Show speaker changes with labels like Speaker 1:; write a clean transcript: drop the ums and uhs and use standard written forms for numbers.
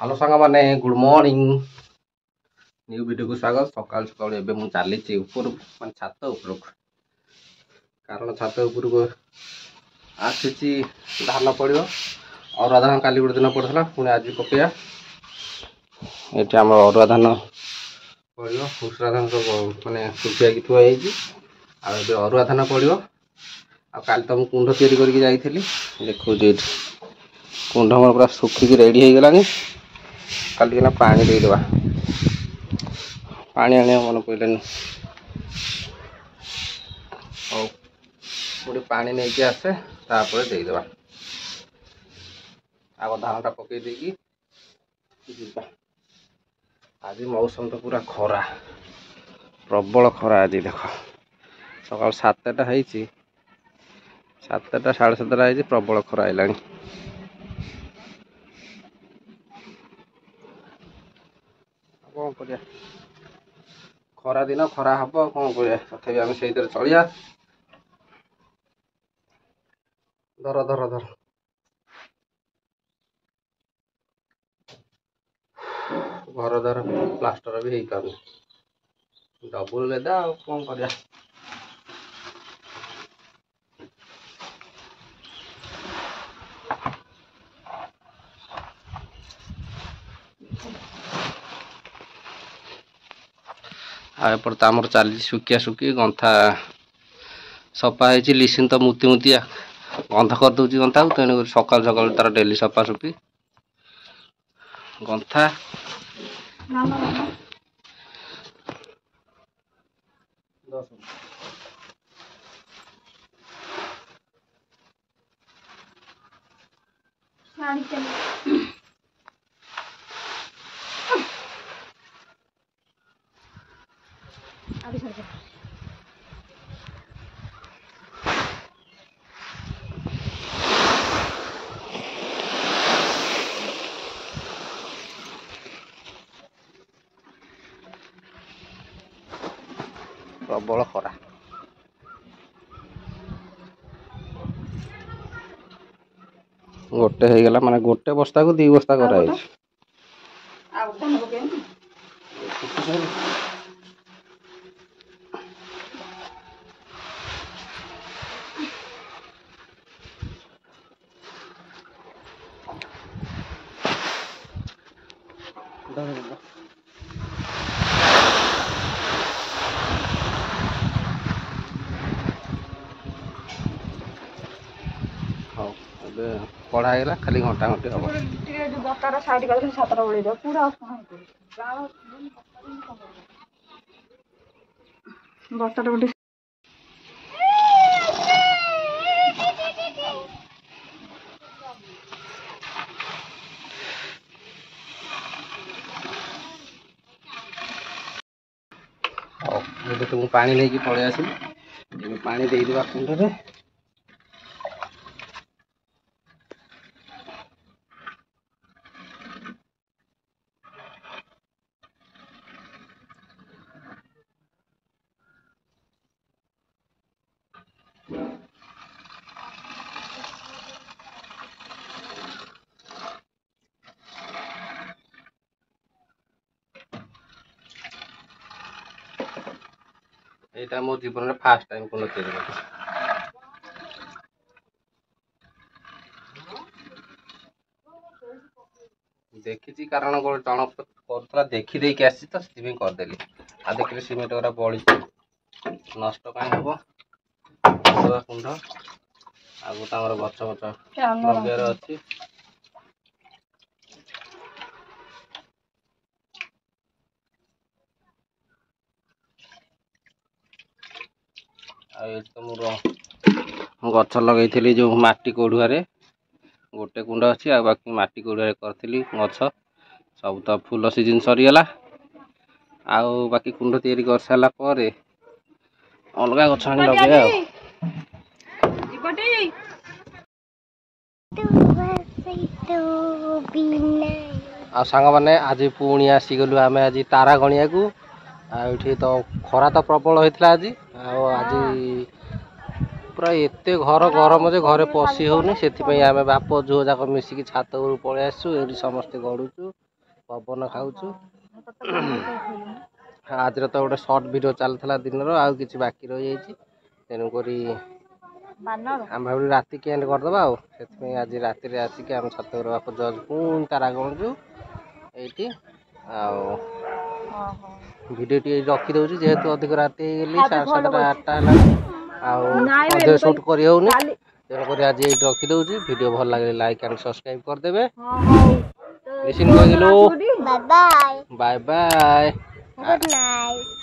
Speaker 1: Hello सांग मैंने good morning new video को स्वागत। सकाल सकाल एबे मु चली ऊपर मान छात ऊपर कारण छात ऊपर को आसी धान पड़ो अरुआ धान काली गोटे दिन पड़ता पुणी आज पकईया ये आम अरुआ धान पड़ो खुसरा धान सब मानने सुखिया थुआई अरुआ धान पड़ो आल तो मुझे कुंड तैयारी करके देखो कुंड मोर पूरा सुखिकी रेडी हो गलानी खाली ना पानी देदेवा पानी आने मन पड़ानी और गोटे पानी नहीं आसे तापर देदेवा आग धानटा पकई देगी आज मौसम तो पूरा खरा प्रबल खरा आज देख सकाल 7टा है 7टा 7:30 है प्रबल खरा है कौन कर खरा दिन खरा हम कौन कर तथापि आम से चलिया धर धर धर घर द्वार प्लास्टर भी हो पार डबल लेदा कौन कर आपर तो आमर चली सुखिया सुखी गंथा सफा है लिसिन तो मुती मुतिया गंथा कर दूची गंथा तेणु सकाल सकाल तार डेली सफा सुफी गंथा प्रबल खरा गोटे हो गला माने गोटे बस्ता को 2 बस्ता कराई पढ़ाईला खाली घंटा घंटे हम
Speaker 2: बस्ता साइड कर 7टा बड़े पूरा बस्ता गोटे
Speaker 1: तुम पानी लेके पड़े आसिल पानी देदेवा कुंडे एटा मो जीवन में फास्ट टाइम कुंड तैयारी देखी कारण जन कर देखी देकी आसी तो से करदेली आ देखिए सीमेंट गुरा बड़ी नष्ट कहीं हम कुंड आगु तो आम गच गच लगे अच्छी तो मोर गछ लगे जो माटी कोड़ुआरे गोटे कुंड अच्छी आ बाकी माटी कोड़ुआरे करी गछ सब तो फूल सीजन सरीगला आउ बाकी कुंड तैयारी कर सारा पर अलग गछ आनी लगे आ सांग मैंने आज पुणी आसीगलु आम आज तारा गणिया को आठी तो खरा तो प्रबल होता आज आज पूरा एत घर गरम जे घरे पशि होनी से आम बाप झुओ जाक मिसिकी छात ऊपर पलि आसु ये समस्ते गड़ुचु पवन खाऊछु आज तो गोटे सर्ट वीडियो चलता दिन आउ कि बाकी रही तेणुक आम भाव राति एंड करदे आज राति आसिक आम छत बाप जज पुणी तारा गणुचु ये भिडियो टी रखी दौर जेहेतु अधिक राति गली 7:30 8टा है शूट कर तेणुक आज ये रखी दौर वीडियो भल लगे लाइक एंड सब्सक्राइब करदे लिसन कर बाय बाय
Speaker 3: Good night.